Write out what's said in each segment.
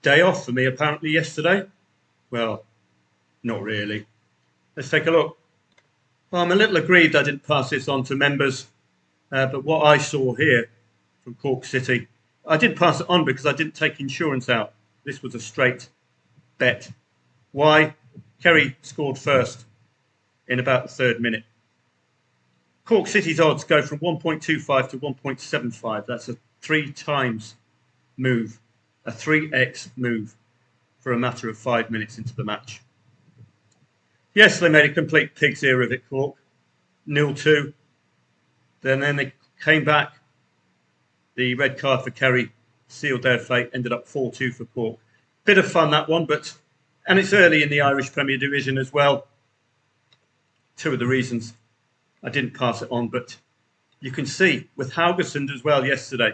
day off for me apparently yesterday. Well, not really. Let's take a look. Well, I'm a little aggrieved I didn't pass this on to members, but what I saw here from Cork City, I did pass it on because I didn't take insurance out. This was a straight bet. Why? Kerry scored first in about the 3rd minute. Cork City's odds go from 1.25 to 1.75. That's a 3 times move, a 3x move for a matter of 5 minutes into the match. Yes, they made a complete pig's ear of it, Cork. 0-2. Then they came back. The red card for Kerry sealed their fate, ended up 4-2 for Cork. Bit of fun, that one, and it's early in the Irish Premier Division as well. 2 of the reasons I didn't pass it on, but you can see with Haugesund as well yesterday.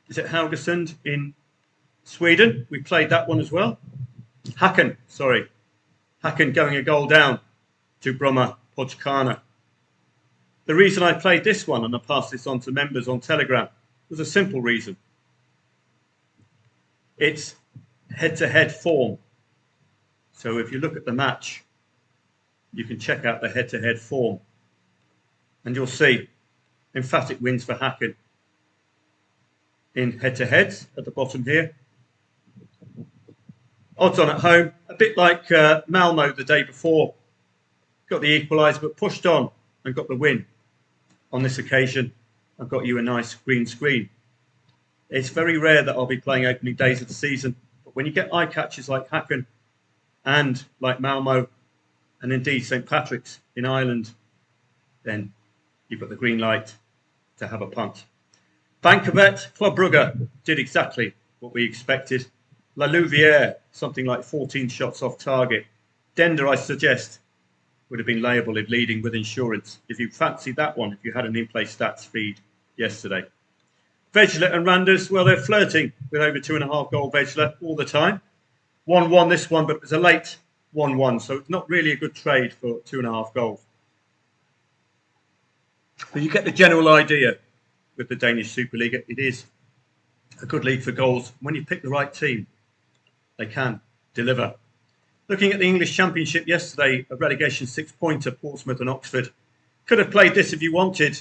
Is it Haugesund in Sweden? We played that one as well. Hacken going a goal down to Bromma Pochkana. The reason I played this one, and I passed this on to members on Telegram, was a simple reason. It's head-to-head form. So if you look at the match, you can check out the head-to-head form. And you'll see emphatic wins for Hacken in head-to-heads at the bottom here. Odds on at home, a bit like Malmo the day before. Got the equaliser, but pushed on and got the win. On this occasion, I've got you a nice green screen. It's very rare that I'll be playing opening days of the season, but when you get eye catches like Hacken and like Malmo, and indeed St Patrick's in Ireland, then you've got the green light to have a punt. Bankerbet, Club Brugge did exactly what we expected. La Louvière, something like 14 shots off target. Dender, I suggest, would have been liable if leading with insurance. If you fancied that one, if you had an in-play stats feed yesterday. Vejle and Randers, well, they're flirting with over 2.5 goal Vejle all the time. 1-1 this one, but it was a late 1-1, so it's not really a good trade for 2.5 goals. But you get the general idea with the Danish Superliga. It is a good league for goals. When you pick the right team, they can deliver. Looking at the English Championship yesterday, a relegation 6-pointer, Portsmouth and Oxford. Could have played this if you wanted.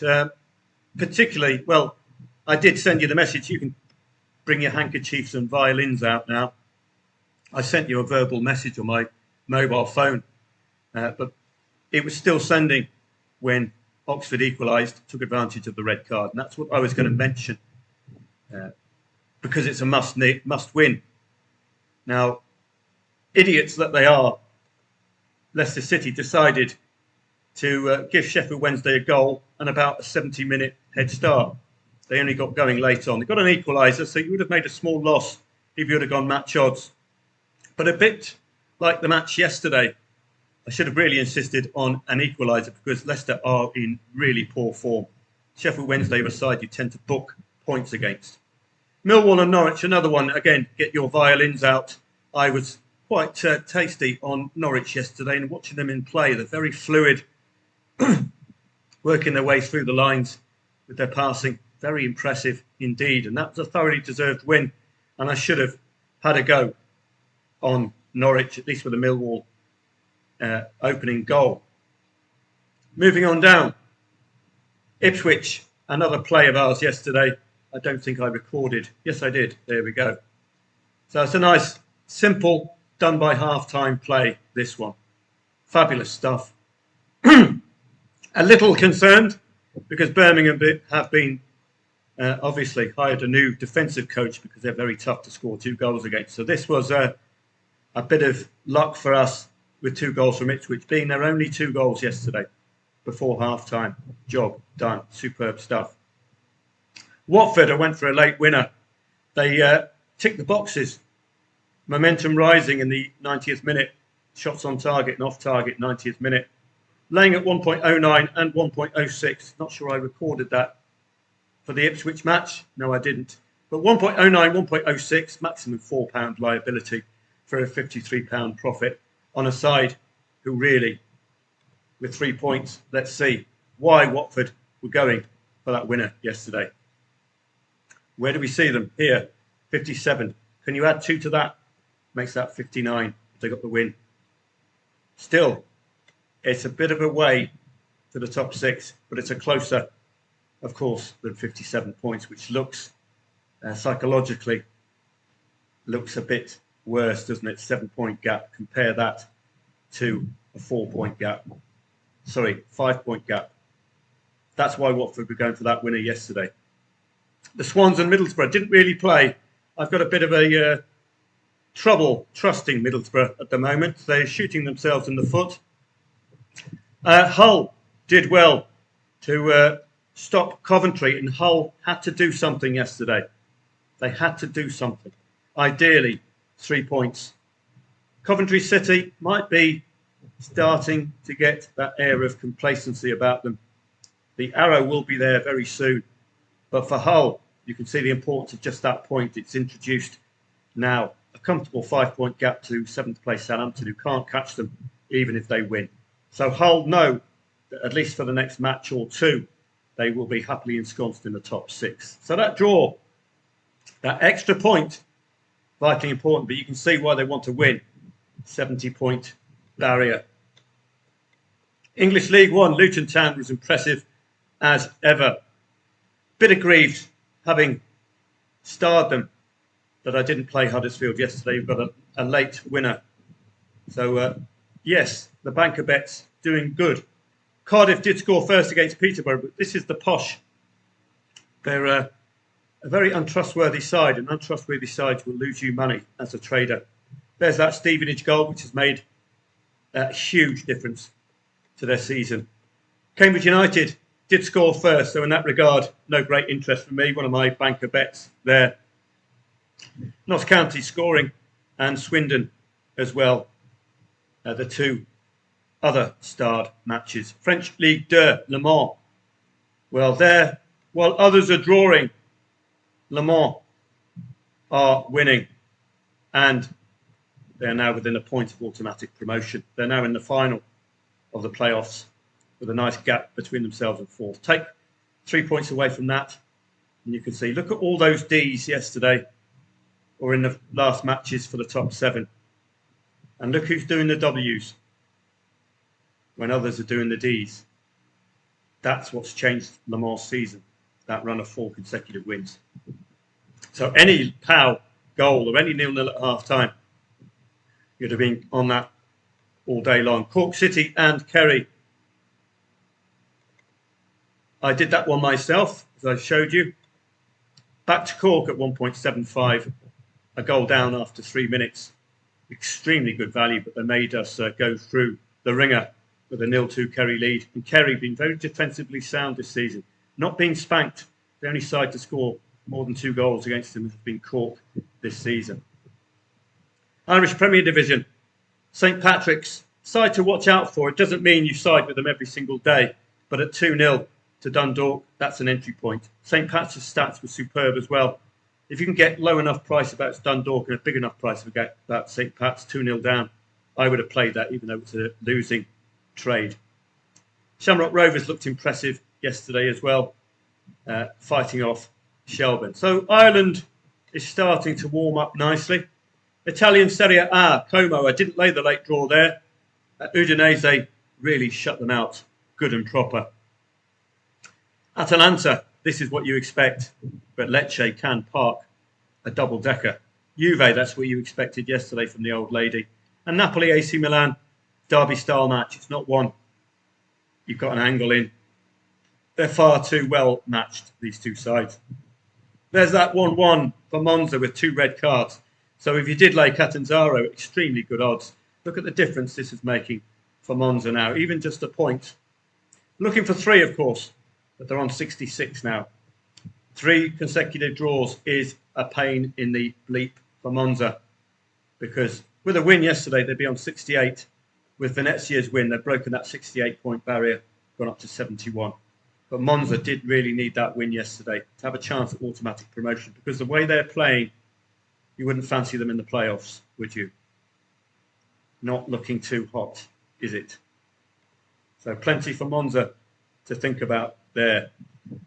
Particularly, well, I did send you the message. You can bring your handkerchiefs and violins out now. I sent you a verbal message on my mobile phone, but it was still sending when Oxford equalised, took advantage of the red card. And that's what I was going to mention, because it's a must win. Now, idiots that they are, Leicester City decided to give Sheffield Wednesday a goal and about a 70-minute head start. They only got going late on. They got an equaliser, so you would have made a small loss if you would have gone match odds. But a bit like the match yesterday, I should have really insisted on an equaliser because Leicester are in really poor form. Sheffield Wednesday are a side you tend to book points against. Millwall and Norwich, another one. Again, get your violins out. I was quite tasty on Norwich yesterday and watching them in play. They're very fluid, working their way through the lines with their passing. Very impressive indeed. And that was a thoroughly deserved win. And I should have had a go on Norwich, at least with a Millwall opening goal. Moving on down. Ipswich, another play of ours yesterday. I don't think I recorded. Yes, I did. There we go. So it's a nice, simple, done by half-time play, this one. Fabulous stuff. A little concerned because Birmingham have been obviously hired a new defensive coach because they're very tough to score 2 goals against. So this was a bit of luck for us with 2 goals from Ipswich, being their only 2 goals yesterday before half-time. Job done. Superb stuff. Watford, I went for a late winner. They ticked the boxes. Momentum rising in the 90th minute. Shots on target and off target, 90th minute. Laying at 1.09 and 1.06. Not sure I recorded that for the Ipswich match. No, I didn't. But 1.09, 1.06, maximum £4 liability for a £53 profit on a side who really, with 3 points, let's see why Watford were going for that winner yesterday. Where do we see them? Here, 57 Can you add 2 to that? Makes that 59 if they got the win. Still, it's a bit of a way to the top 6, but it's a closer, of course, than 57 points, which looks psychologically looks a bit worse, doesn't it? 7-point gap. Compare that to a 4-point gap. Sorry, 5-point gap. That's why Watford were going for that winner yesterday. The Swans and Middlesbrough didn't really play. I've got a bit of a trouble trusting Middlesbrough at the moment. They're shooting themselves in the foot. Hull did well to stop Coventry, and Hull had to do something yesterday. They had to do something. Ideally, 3 points. Coventry City might be starting to get that air of complacency about them. The arrow will be there very soon. But for Hull, you can see the importance of just that point. It's introduced now. A comfortable 5-point gap to 7th place Southampton, who can't catch them even if they win. So Hull know that at least for the next match or two, they will be happily ensconced in the top 6. So that draw, that extra point, vitally important, but you can see why they want to win. 70-point barrier. English League One, Luton Town was impressive as ever. Bit aggrieved having starred them that I didn't play Huddersfield yesterday. We've got a late winner. So, yes, the banker bets doing good. Cardiff did score first against Peterborough, but this is the posh. They're a very untrustworthy side, and untrustworthy sides will lose you money as a trader. There's that Stevenage goal, which has made a huge difference to their season. Cambridge United did score first, so in that regard, no great interest for me. One of my banker bets there. Notts County scoring, and Swindon as well. The two other starred matches. French Ligue 2, Le Mans. Well, there, while others are drawing, Le Mans are winning, and they're now within a point of automatic promotion. They're now in the final of the playoffs with a nice gap between themselves and fourth. Take 3 points away from that, and you can see, look at all those Ds yesterday, or in the last matches for the top 7. And look who's doing the Ws when others are doing the Ds. That's what's changed Le Mans' season, that run of 4 consecutive wins. So any POW goal or any 0-0 at half-time, you'd have been on that all day long. Cork City and Kerry. I did that one myself, as I showed you. Back to Cork at 1.75. A goal down after 3 minutes. Extremely good value, but they made us go through the ringer with a 0-2 Kerry lead. And Kerry been very defensively sound this season. Not being spanked. The only side to score more than 2 goals against them has been Cork this season. Irish Premier Division. St Patrick's. Side to watch out for. It doesn't mean you side with them every single day. But at 2-0 to Dundalk, that's an entry point. St Patrick's stats were superb as well. If you can get low enough price about Dundalk and a big enough price about St Pat's 2-0 down, I would have played that even though it's a losing trade. Shamrock Rovers looked impressive yesterday as well, fighting off Shelburne. So Ireland is starting to warm up nicely. Italian SerieA, Como, I didn't lay the late draw there. Udinese really shut them out, good and proper. Atalanta, this is what you expect, but Lecce can park a double-decker. Juve, that's what you expected yesterday from the old lady. And Napoli, AC Milan, derby-style match. It's not one you've got an angle in. They're far too well matched, these two sides. There's that 1-1 for Monza with 2 red cards. So if you did lay Catanzaro, extremely good odds. Look at the difference this is making for Monza now, even just a point. Looking for 3, of course, but they're on 66 now. 3 consecutive draws is a pain in the bleep for Monza, because with a win yesterday, they'd be on 68. With Venezia's win, they've broken that 68-point barrier, gone up to 71. But Monza did really need that win yesterday to have a chance at automatic promotion, because the way they're playing, you wouldn't fancy them in the playoffs, would you? Not looking too hot, is it? So plenty for Monza to think about there.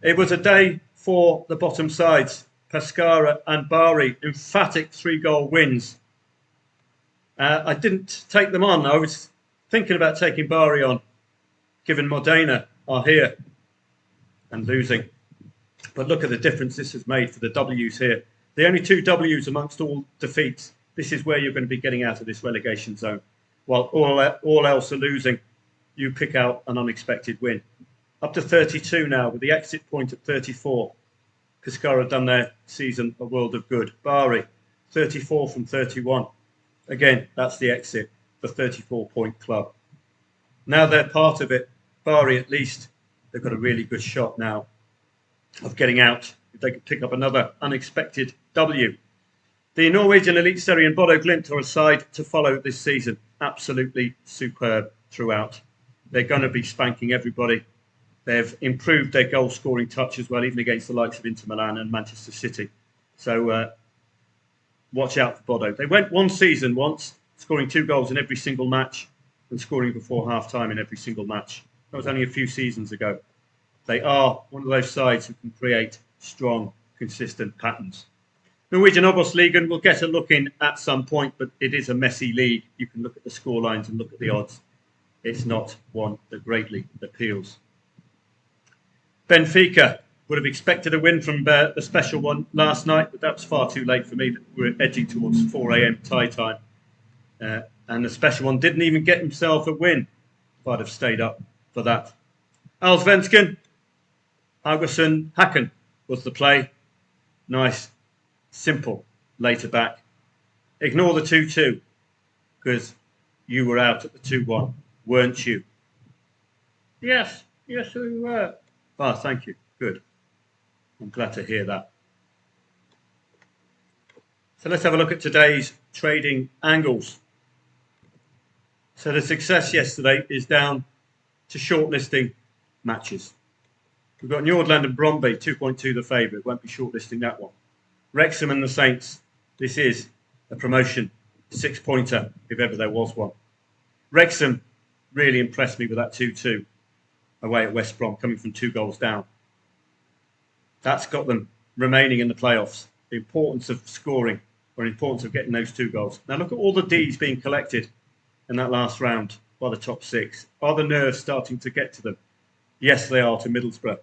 It was a day for the bottom sides. Pescara and Bari, emphatic 3-goal wins. I didn't take them on. I was thinking about taking Bari on, given Modena are here and losing. But look at the difference this has made for the W's here. The only 2 W's amongst all defeats. This is where you're going to be getting out of this relegation zone. While all else are losing, you pick out an unexpected win. Up to 32 now, with the exit point at 34. Pescara have done their season a world of good. Bari, 34 from 31. Again, that's the exit, the 34-point club. Now they're part of it. Bari, at least, they've got a really good shot now of getting out. If they could pick up another unexpected W. The Norwegian Elite Serie and Bodo Glimt are a side to follow this season. Absolutely superb throughout. They're going to be spanking everybody. They've improved their goal-scoring touch as well, even against the likes of Inter Milan and Manchester City. So watch out for Bodo. They went one season once, scoring 2 goals in every single match and scoring before half-time in every single match. That was only a few seasons ago. They are one of those sides who can create strong, consistent patterns. Norwegian Obos-ligaen will get a look in at some point, but it is a messy league. You can look at the scorelines and look at the odds. It's not one that greatly appeals. Benfica would have expected a win from the special one last night, but that was far too late for me. We're edging towards 4 a.m. Thai time. And the special one didn't even get himself a win. If I'd have stayed up for that. Allsvenskan, Haugesund, Hacken was the play. Nice, simple, later back. Ignore the 2-2, because you were out at the 2-1, weren't you? Yes, we were. Ah, thank you. Good. I'm glad to hear that. So let's have a look at today's trading angles. So the success yesterday is down to shortlisting matches. We've got Nordland and Bromby, 2.2 the favourite. Won't be shortlisting that one. Wrexham and the Saints. This is a promotion 6-pointer, if ever there was one. Wrexham really impressed me with that 2-2 away at West Brom, coming from 2 goals down. That's got them remaining in the playoffs. The importance of scoring, or the importance of getting those 2 goals. Now look at all the Ds being collected in that last round by the top 6. Are the nerves starting to get to them? Yes, they are, to Middlesbrough,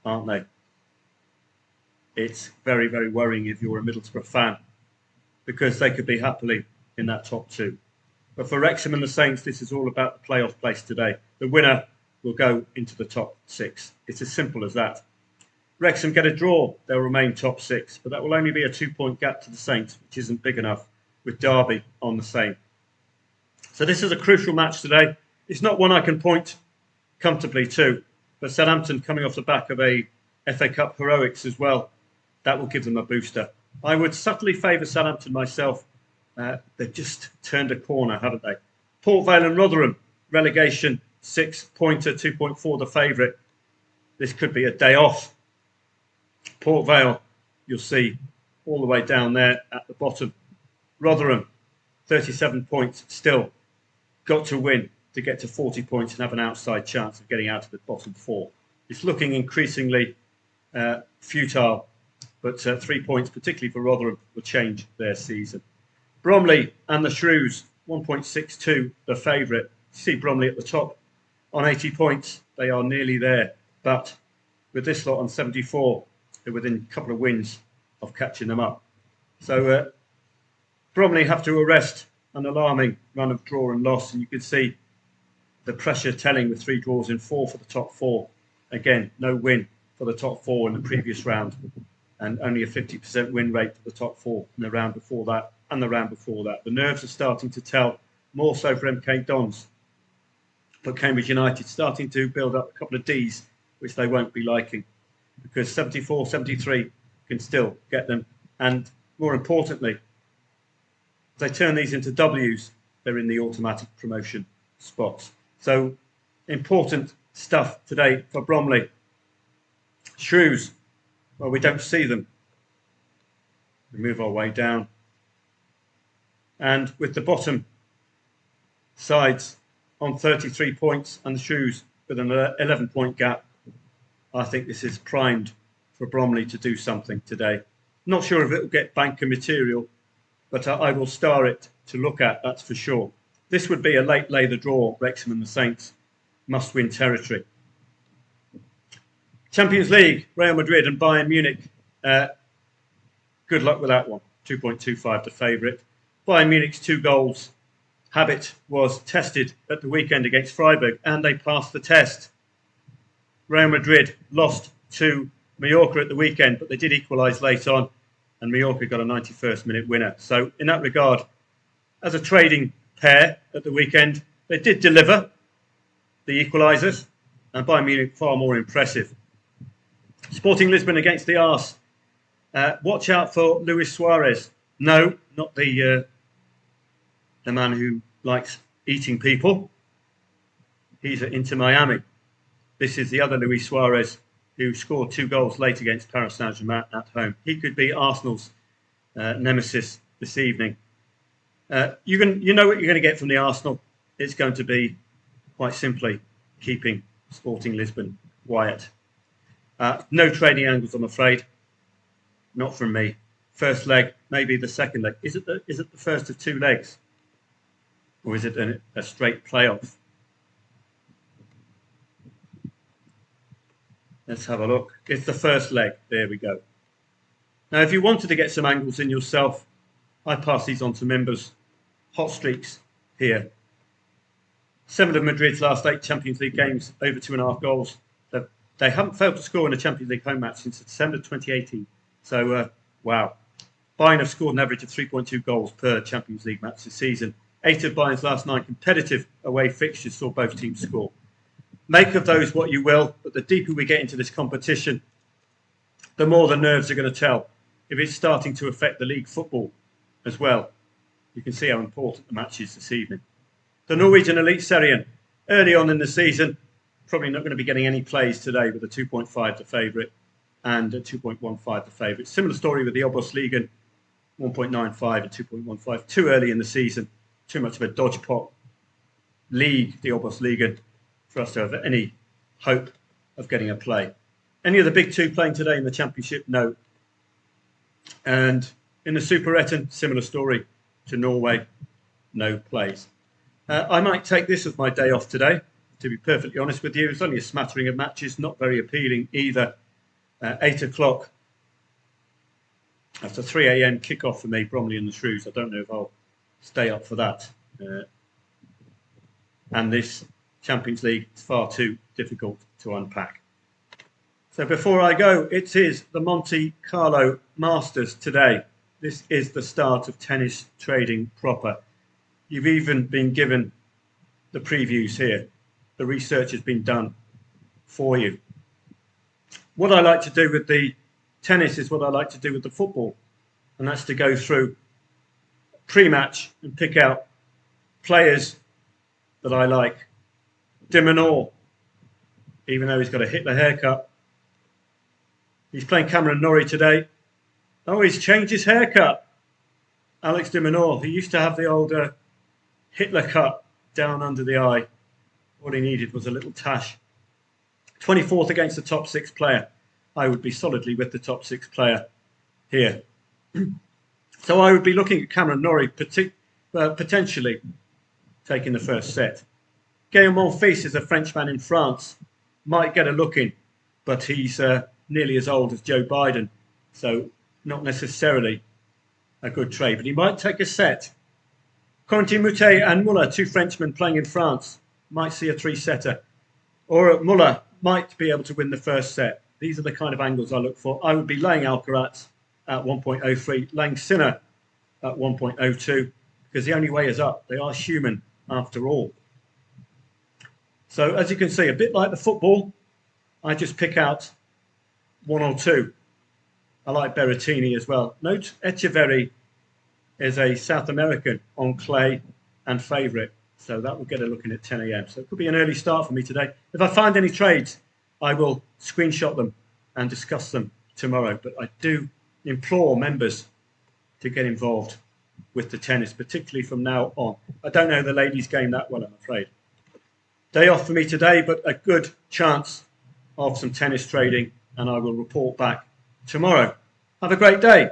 aren't they? It's very, very worrying if you're a Middlesbrough fan, because they could be happily in that top 2. But for Wrexham and the Saints, this is all about the playoff place today. The winner will go into the top 6. It's as simple as that. Wrexham get a draw, they'll remain top 6, but that will only be a 2-point gap to the Saints, which isn't big enough, with Derby on the same. So this is a crucial match today. It's not one I can point comfortably to, but Southampton coming off the back of a FA Cup heroics as well, that will give them a booster. I would subtly favour Southampton myself. They've just turned a corner, haven't they? Port Vale and Rotherham, relegation, 6-pointer, 2.4 the favourite. This could be a day off. Port Vale, you'll see all the way down there at the bottom. Rotherham, 37 points still. Got to win to get to 40 points and have an outside chance of getting out of the bottom 4. It's looking increasingly futile, but 3 points, particularly for Rotherham, will change their season. Bromley and the Shrews, 1.62 the favourite. You see Bromley at the top on 80 points. They are nearly there, but with this lot on 74, they're within a couple of wins of catching them up. So Bromley have to arrest an alarming run of draw and loss, and you can see the pressure telling with 3 draws in 4 for the top 4. Again, no win for the top 4 in the previous round, and only a 50% win rate for the top 4 in the round before that and the round before that. The nerves are starting to tell, more so for MK Dons. But Cambridge United starting to build up a couple of Ds, which they won't be liking, because 74, 73 can still get them. And more importantly, if they turn these into Ws, they're in the automatic promotion spots. So important stuff today for Bromley. Shrews, well, we don't see them. We move our way down. And with the bottom sides on 33 points and the Shrews with an 11-point gap, I think this is primed for Bromley to do something today. Not sure if it will get banker material, but I will star it to look at, that's for sure. This would be a late lay the draw, Wrexham and the Saints, must-win territory. Champions League, Real Madrid and Bayern Munich. Good luck with that one. 2.25 to favourite. Bayern Munich's 2 goals habit was tested at the weekend against Freiburg, and they passed the test. Real Madrid lost to Mallorca at the weekend, but they did equalise late on, and Mallorca got a 91st minute winner. So in that regard, as a trading pair at the weekend, they did deliver the equalisers, and Bayern Munich far more impressive. Sporting Lisbon against the Arse. Watch out for Luis Suarez. No, not the man who likes eating people. He's at Inter Miami. This is the other Luis Suarez who scored 2 goals late against Paris Saint-Germain at home. He could be Arsenal's nemesis this evening. You know what you're going to get from the Arsenal. It's going to be, quite simply, keeping Sporting Lisbon quiet. No trading angles, I'm afraid. Not from me. First leg, maybe the second leg. Is it the first of 2 legs? Or is it a straight playoff? Let's have a look. It's the first leg. There we go. Now, if you wanted to get some angles in yourself, I pass these on to members. Hot streaks here. 7 of Madrid's last 8 Champions League games, over 2.5 goals. They haven't failed to score in a Champions League home match since December 2018. So, wow. Bayern have scored an average of 3.2 goals per Champions League match this season. 8 of Bayern's last 9 competitive away fixtures saw both teams score. Make of those what you will, but the deeper we get into this competition, the more the nerves are going to tell. If it's starting to affect the league football as well, you can see how important the match is this evening. The Norwegian Elite SerieA, early on in the season, probably not going to be getting any plays today with a 2.5 to favourite and a 2.15 to favourite. Similar story with the Bundesliga, 1.95 and 2.15. Too early in the season, too much of a dodge pot league, the Bundesliga, for us to have any hope of getting a play. Any of the big 2 playing today in the Championship? No. And in the Superettan, similar story to Norway, no plays. I might take this as my day off today, to be perfectly honest with you. It's only a smattering of matches, not very appealing either. 8 o'clock, after 3 a.m. kick-off for me, Bromley and the Shrews. I don't know if I'll stay up for that. And this Champions League is far too difficult to unpack. So before I go, it is the Monte Carlo Masters today. This is the start of tennis trading proper. You've even been given the previews here. The research has been done for you. What I like to do with the tennis is what I like to do with the football, and that's to go through pre-match and pick out players that I like. De Minaur, even though he's got a Hitler haircut. He's playing Cameron Norrie today. Oh, he's changed his haircut. Alex de Minaur, he used to have the old Hitler cut down under the eye. What he needed was a little tash. 24th against the top 6 player. I would be solidly with the top 6 player here. So I would be looking at Cameron Norrie potentially taking the first set. Gaël Monfils is a Frenchman in France. Might get a look in, but he's nearly as old as Joe Biden. So not necessarily a good trade, but he might take a set. Corentin Moutet and Muller, 2 Frenchmen playing in France, might see a 3-setter. Or Muller might be able to win the first set. These are the kind of angles I look for. I would be laying Alcaraz at 1.03, laying Sinner at 1.02, because the only way is up. They are human after all. So as you can see, a bit like the football, I just pick out 1 or 2. I like Berrettini as well. Note Echeverry is a South American on clay and favourite. So that will get a look in at 10 a.m. So it could be an early start for me today. If I find any trades, I will screenshot them and discuss them tomorrow. But I do implore members to get involved with the tennis, particularly from now on. I don't know the ladies' game that well, I'm afraid. Day off for me today, but a good chance of some tennis trading, and I will report back tomorrow. Have a great day.